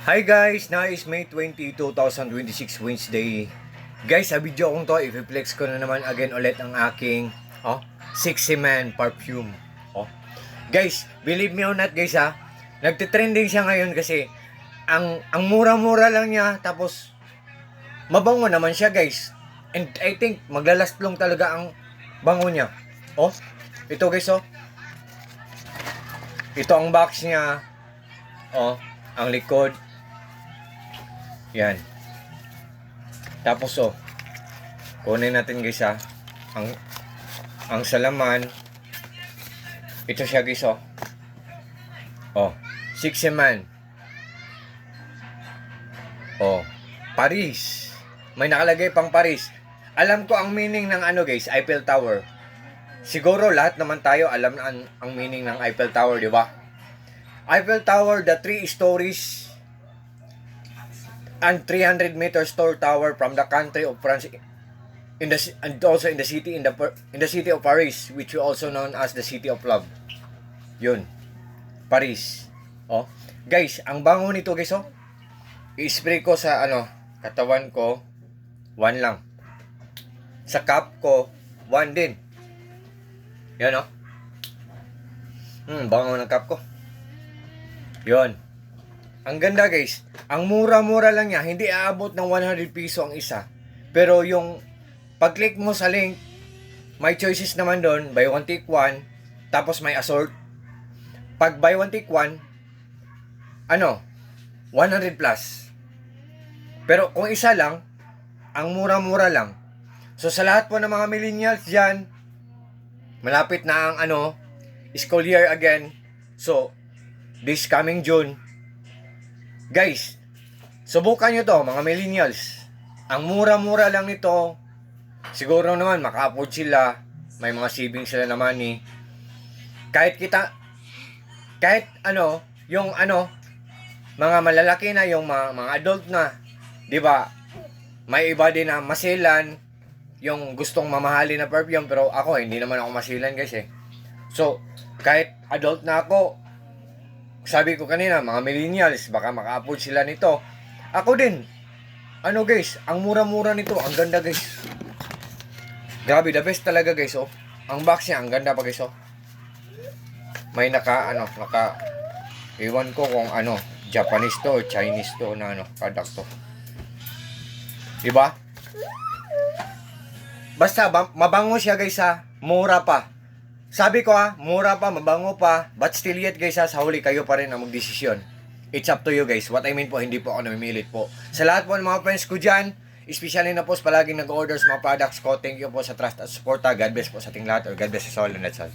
Hi guys! Na is May 20, 2026 Wednesday. Guys, sa video kong to, i-flex ko na naman again ulit ang aking Sexy Man perfume. Guys, believe me or not guys nagtitrending siya ngayon kasi ang mura-mura lang niya, tapos mabango naman siya guys. And I think maglalast long talaga ang bango niya. Ito guys ito ang box niya. Ang likod. Yan. Tapos kunin natin guys ang salaman. Ito siya guys Sexy Man. Paris. May nakalagay pang Paris. Alam ko ang meaning ng guys, Eiffel Tower. Siguro lahat naman tayo alam na ang meaning ng Eiffel Tower, di ba? Eiffel Tower, the 3 stories and 300 meters tall tower from the country of France and also in the city of Paris, which is also known as the City of Love. Yun. Paris. Guys, ang bango nito guys i-spray ko sa katawan ko, 1 lang. Sa cup ko, 1 din. Yan bango ng cup ko. Yun. Ang ganda guys. Ang mura-mura lang niya. Hindi aabot ng 100 piso ang isa. Pero yung pag-click mo sa link, may choices naman doon. Buy one take one. Tapos may assort. Pag buy one take one, 100 plus. Pero kung isa lang, ang mura-mura lang. So sa lahat po ng mga millennials dyan, malapit na ang school year again. So this coming June, guys, subukan nyo to mga millennials. Ang mura-mura lang nito. Siguro naman maka-afford sila. May mga savings sila na money. Kahit yung mga malalaki na, yung mga adult na, di ba? May iba din na masilan, yung gustong mamahalin na perfume, pero ako hindi naman ako masilan guys So kahit adult na ako, sabi ko kanina, mga millennials, baka maka-afford sila nito. Ako din. Guys, ang mura-mura nito. Ang ganda guys. Grabe, the best talaga guys Ang box niya, ang ganda pa guys May iwan ko kung Japanese to, Chinese to na product to. Diba? Basta, mabango siya guys mura pa. Sabi ko mura pa, mabango pa, but still yet guys sa huli kayo pa rin ang magdesisyon. It's up to you guys. What I mean po, hindi po ako namimilit po. Sa lahat po ng mga friends ko dyan, especially na po palaging nag-order sa mga products ko, thank you po sa trust at support. God bless po sa ating lahat, or God bless us all and that's all.